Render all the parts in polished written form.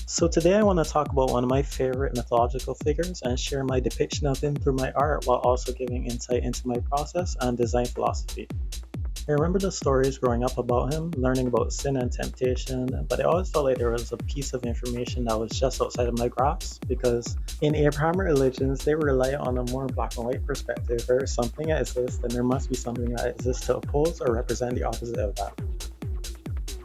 So today I want to talk about one of my favorite mythological figures and share my depiction of him through my art while also giving insight into my process and design philosophy. I remember the stories growing up about him, learning about sin and temptation, but I always felt like there was a piece of information that was just outside of my grasp because in Abrahamic religions, they rely on a more black and white perspective. If there is something that exists, then there must be something that exists to oppose or represent the opposite of that.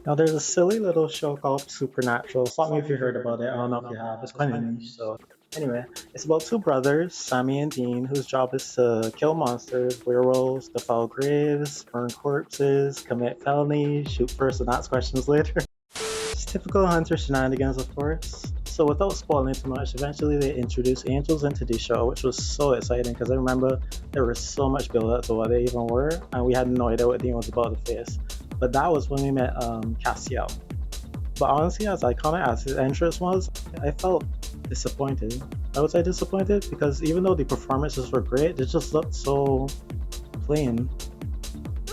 Now, there's a silly little show called Supernatural. Stop me if you heard about it. I don't know if you have. It's quite niche. So, anyway, it's about two brothers, Sammy and Dean, whose job is to kill monsters, werewolves, defile graves, burn corpses, commit felonies, shoot first and ask questions later. Just typical hunter shenanigans, of course. So, without spoiling too much, eventually they introduced angels into the show, which was so exciting because I remember there was so much build up to what they even were, and we had no idea what Dean was about to face. But that was when we met Castiel. But honestly, as iconic as his entrance was, I felt disappointed. Why was I disappointed? Because even though the performances were great, they just looked so plain.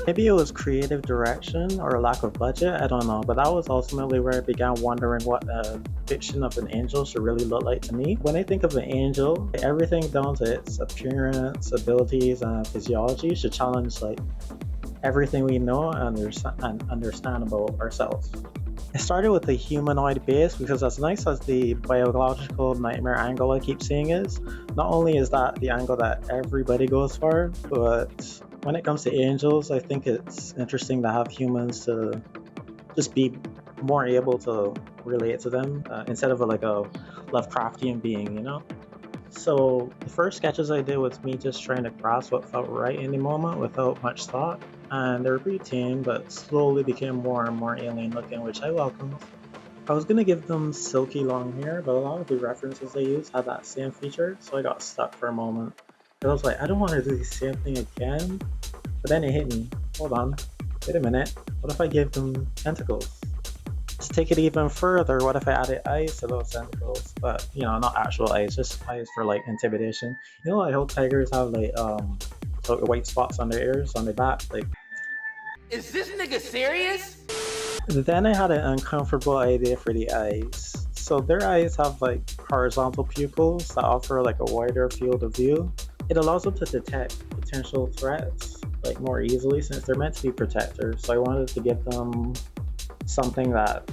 Maybe it was creative direction or a lack of budget, I don't know. But that was ultimately where I began wondering what a depiction of an angel should really look like to me. When I think of an angel, everything down to its appearance, abilities, and physiology should challenge everything we know and understand about ourselves. It started with the humanoid base because as nice as the biological nightmare angle I keep seeing is, not only is that the angle that everybody goes for, but when it comes to angels, I think it's interesting to have humans to just be more able to relate to them instead of like a Lovecraftian being, you know? So the first sketches I did was me just trying to grasp what felt right in the moment without much thought. And they were pretty tame, but slowly became more and more alien looking, which I welcomed. I was gonna give them silky long hair, but a lot of the references they used had that same feature, so I got stuck for a moment. I was like, I don't want to do the same thing again. But then it hit me. Hold on. Wait a minute. What if I gave them tentacles? To take it even further, what if I added eyes to those tentacles? But not actual eyes, just eyes for like intimidation. I hope tigers have so white spots on their ears, on their back. Like, is this nigga serious? then I had an uncomfortable idea for the eyes. So their eyes have like horizontal pupils that offer like a wider field of view. It allows them to detect potential threats like more easily since they're meant to be protectors. So I wanted to give them something that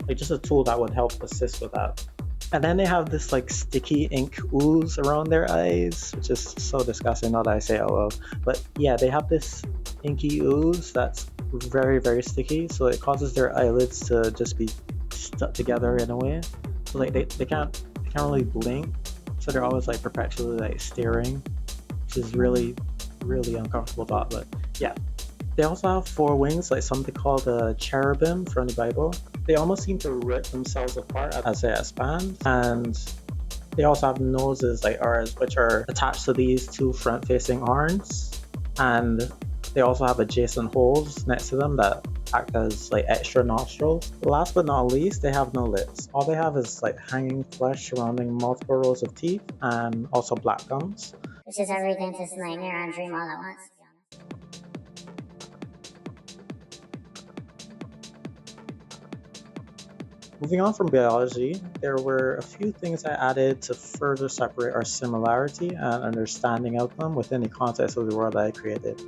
like just a tool that would help assist with that. And then they have this like sticky ink ooze around their eyes, which is so disgusting now that I say it out loud. But yeah, they have this inky ooze that's very, very sticky, so it causes their eyelids to just be stuck together in a way. So like they can't really blink, so they're always like perpetually like staring, which is really, really uncomfortable thought. But yeah. They also have four wings, like something called a cherubim from the Bible. They almost seem to rip themselves apart as they expand, and they also have noses like ours, which are attached to these two front-facing horns, and they also have adjacent holes next to them that act as like extra nostrils. Last but not least, they have no lips. All they have is like hanging flesh surrounding multiple rows of teeth and also black gums. Which is every dentist's nightmare and dream all at once. Moving on from biology, there were a few things I added to further separate our similarity and understanding of them within the context of the world I created.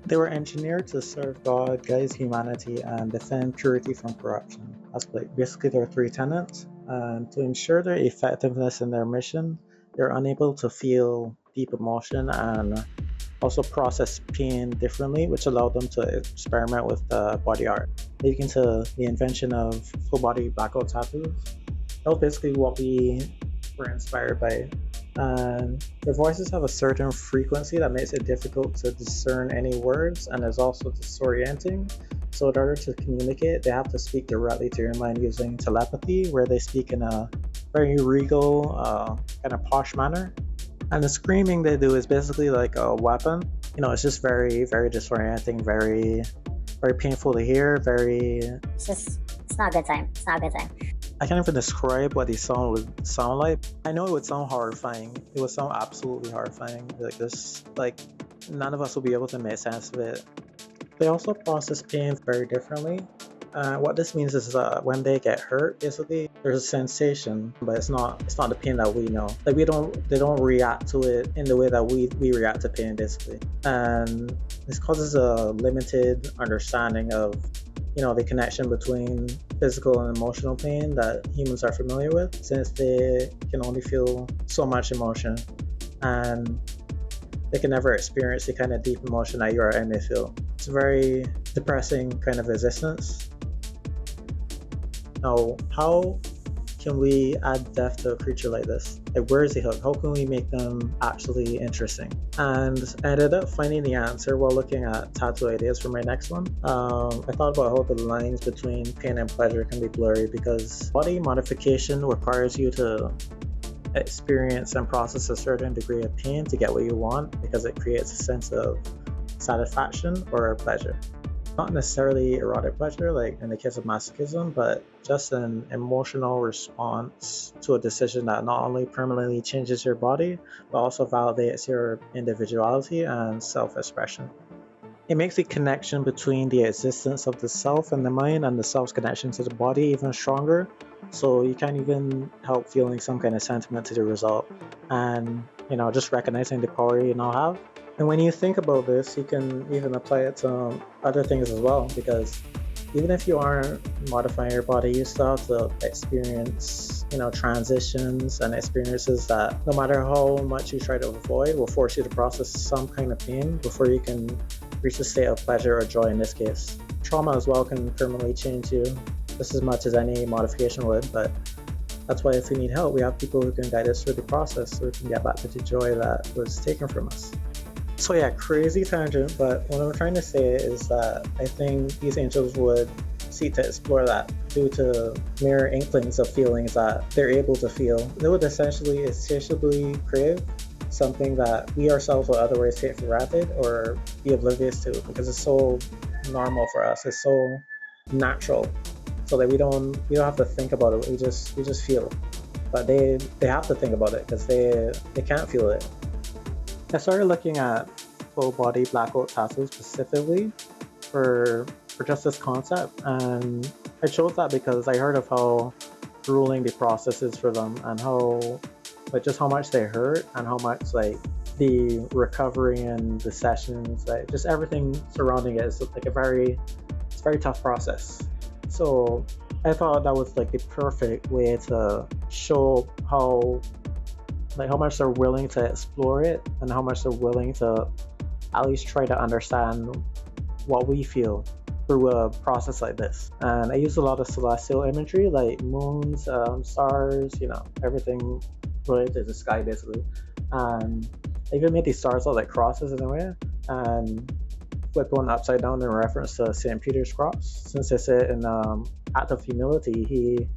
They were engineered to serve God, guide humanity, and defend purity from corruption. That's like basically their three tenets. And to ensure their effectiveness in their mission, they're unable to feel deep emotion and also process pain differently, which allowed them to experiment with body art, leading to the invention of full body blackout tattoos. That was basically what we were inspired by. And their voices have a certain frequency that makes it difficult to discern any words and is also disorienting. So in order to communicate, they have to speak directly to your mind using telepathy, where they speak in a very regal, kind of posh manner. And the screaming they do is basically like a weapon. It's just very, very disorienting, very, very painful to hear, It's not a good time. It's not a good time. I can't even describe what the sound would sound like. I know it would sound horrifying. It would sound absolutely horrifying. None of us will be able to make sense of it. They also process pain very differently. What this means is that when they get hurt, basically, there's a sensation, but it's not the pain that we know. Like they don't react to it in the way that we react to pain, basically. And this causes a limited understanding of, the connection between physical and emotional pain that humans are familiar with, since they can only feel so much emotion, and they can never experience the kind of deep emotion that you or I may feel. It's a very depressing kind of existence. Now, how can we add depth to a creature like this? Like, where's the hook? How can we make them actually interesting? And I ended up finding the answer while looking at tattoo ideas for my next one. I thought about how the lines between pain and pleasure can be blurry, because body modification requires you to experience and process a certain degree of pain to get what you want, because it creates a sense of satisfaction or pleasure. Not necessarily erotic pleasure like in the case of masochism, but just an emotional response to a decision that not only permanently changes your body, but also validates your individuality and self-expression. It makes the connection between the existence of the self and the mind, and the self's connection to the body, even stronger. So you can't even help feeling some kind of sentiment to the result, and just recognizing the power you now have. And when you think about this, you can even apply it to other things as well, because even if you aren't modifying your body, you still have to experience, transitions and experiences that, no matter how much you try to avoid, will force you to process some kind of pain before you can reach a state of pleasure or joy in this case. Trauma as well can permanently change you just as much as any modification would, but that's why if we need help, we have people who can guide us through the process so we can get back to the joy that was taken from us. So yeah, crazy tangent, but what I'm trying to say is that I think these angels would seek to explore that due to mere inklings of feelings that they're able to feel. They would essentially insatiably crave something that we ourselves would otherwise take for granted or be oblivious to, because it's so normal for us. It's so natural, so that we don't have to think about it. We just feel it. But they have to think about it because they can't feel it. I started looking at full body blackout tattoos specifically for just this concept, and I chose that because I heard of how grueling the process is for them, and how just how much they hurt, and how much the recovery and the sessions, just everything surrounding it is it's a very tough process. So I thought that was the perfect way to show how much they're willing to explore it, and how much they're willing to at least try to understand what we feel through a process like this. And I use a lot of celestial imagery, like moons, stars, everything related to the sky, basically. And I even made these stars look like crosses in a way, and flipped one upside down in reference to St. Peter's cross, since they say in act of humility he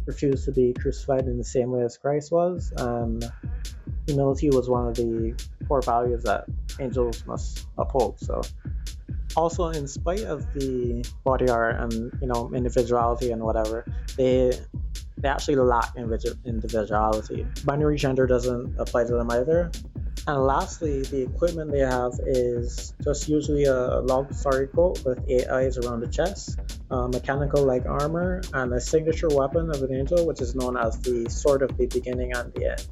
refused to be crucified in the same way as Christ was, and humility was one of the core values that angels must uphold. So also, in spite of the body art and individuality and whatever, they actually lack individuality. Binary gender doesn't apply to them either. And lastly, the equipment they have is just usually a long starry coat with 8 eyes around the chest, mechanical like armor, and a signature weapon of an angel, which is known as the Sword of the Beginning and the End.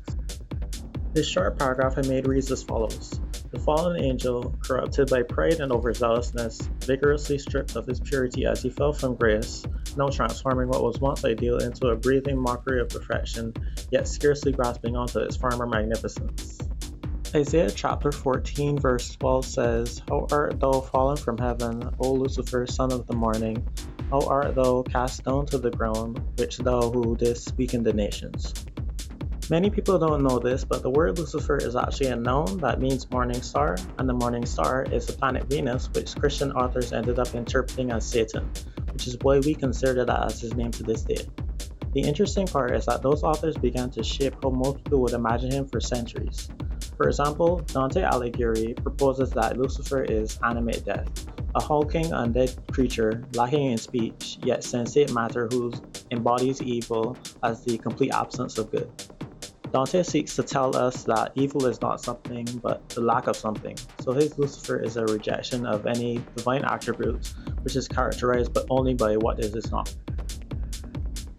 This short paragraph I made reads as follows. The fallen angel, corrupted by pride and overzealousness, vigorously stripped of his purity as he fell from grace, now transforming what was once ideal into a breathing mockery of perfection, yet scarcely grasping onto its former magnificence. Isaiah chapter 14 verse 12 says, How art thou fallen from heaven, O Lucifer, son of the morning? How art thou cast down to the ground, which thou who didst weaken the nations? Many people don't know this, but the word Lucifer is actually a noun that means morning star, and the morning star is the planet Venus, which Christian authors ended up interpreting as Satan, which is why we consider that as his name to this day. The interesting part is that those authors began to shape how most people would imagine him for centuries. For example, Dante Alighieri proposes that Lucifer is animate death, a hulking undead creature lacking in speech, yet sensate matter who embodies evil as the complete absence of good. Dante seeks to tell us that evil is not something, but the lack of something. So his Lucifer is a rejection of any divine attributes, which is characterized but only by what it is not.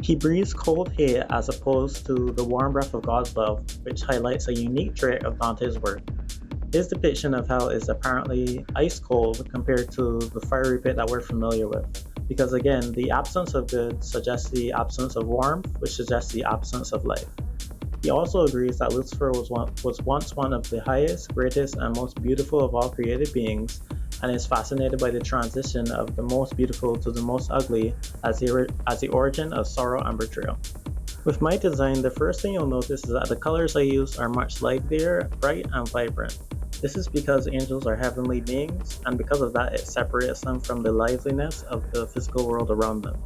He breathes cold hate as opposed to the warm breath of God's love, which highlights a unique trait of Dante's work. His depiction of hell is apparently ice cold compared to the fiery pit that we're familiar with, because again, the absence of good suggests the absence of warmth, which suggests the absence of life. He also agrees that Lucifer was once one of the highest, greatest, and most beautiful of all created beings, and is fascinated by the transition of the most beautiful to the most ugly as the origin of sorrow and betrayal. With my design, the first thing you'll notice is that the colors I use are much livelier, bright, and vibrant. This is because angels are heavenly beings, and because of that, it separates them from the liveliness of the physical world around them.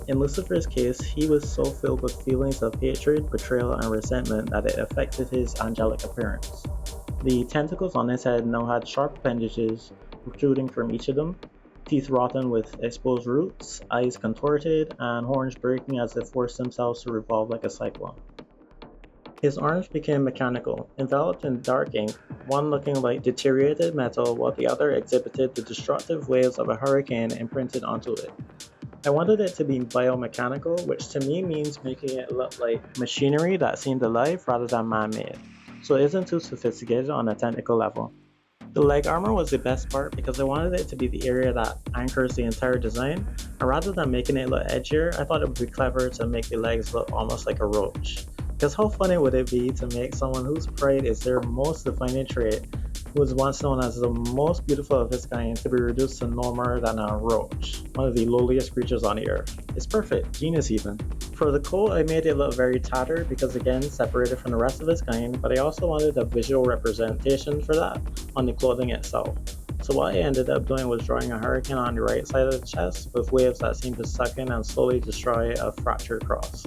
In Lucifer's case, he was so filled with feelings of hatred, betrayal, and resentment that it affected his angelic appearance. The tentacles on his head now had sharp appendages protruding from each of them, teeth rotten with exposed roots, eyes contorted, and horns breaking as they forced themselves to revolve like a cyclone. His arms became mechanical, enveloped in dark ink, one looking like deteriorated metal while the other exhibited the destructive waves of a hurricane imprinted onto it. I wanted it to be biomechanical, which to me means making it look like machinery that seemed alive rather than man-made, so it isn't too sophisticated on a technical level. The leg armor was the best part because I wanted it to be the area that anchors the entire design, and rather than making it look edgier, I thought it would be clever to make the legs look almost like a roach. Because how funny would it be to make someone whose pride is their most defining trait, who was once known as the most beautiful of his kind, to be reduced to no more than a roach, one of the lowliest creatures on the earth. It's perfect, genius even. For the coat, I made it look very tattered because again, separated from the rest of its kind, but I also wanted a visual representation for that on the clothing itself. So what I ended up doing was drawing a hurricane on the right side of the chest with waves that seemed to suck in and slowly destroy a fractured cross.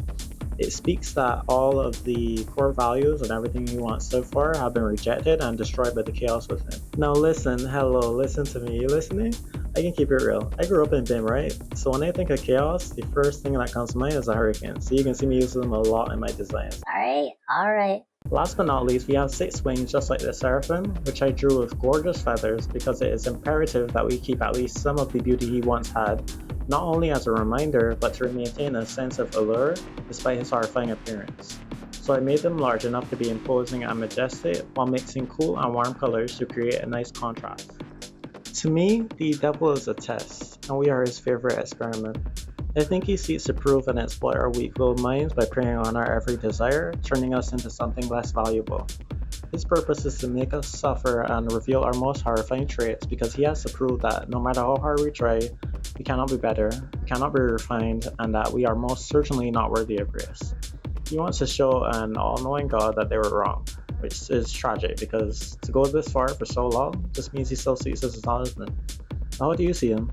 It speaks that all of the core values and everything he wants so far have been rejected and destroyed by the chaos within. Now listen, hello, listen to me, you listening? I can keep it real. I grew up in BIM, right? So when I think of chaos, the first thing that comes to mind is a hurricane. So you can see me using them a lot in my designs. Alright. Last but not least, we have 6 wings just like the seraphim, which I drew with gorgeous feathers because it is imperative that we keep at least some of the beauty he once had, not only as a reminder, but to maintain a sense of allure despite his horrifying appearance. So I made them large enough to be imposing and majestic while mixing cool and warm colors to create a nice contrast. To me, the devil is a test, and we are his favorite experiment. I think he seeks to prove and exploit our weak-willed minds by preying on our every desire, turning us into something less valuable. His purpose is to make us suffer and reveal our most horrifying traits because he has to prove that no matter how hard we try, we cannot be better, we cannot be refined, and that we are most certainly not worthy of grace. He wants to show an all-knowing God that they were wrong, which is tragic because to go this far for so long just means he still seeks his acknowledgement. How do you see him?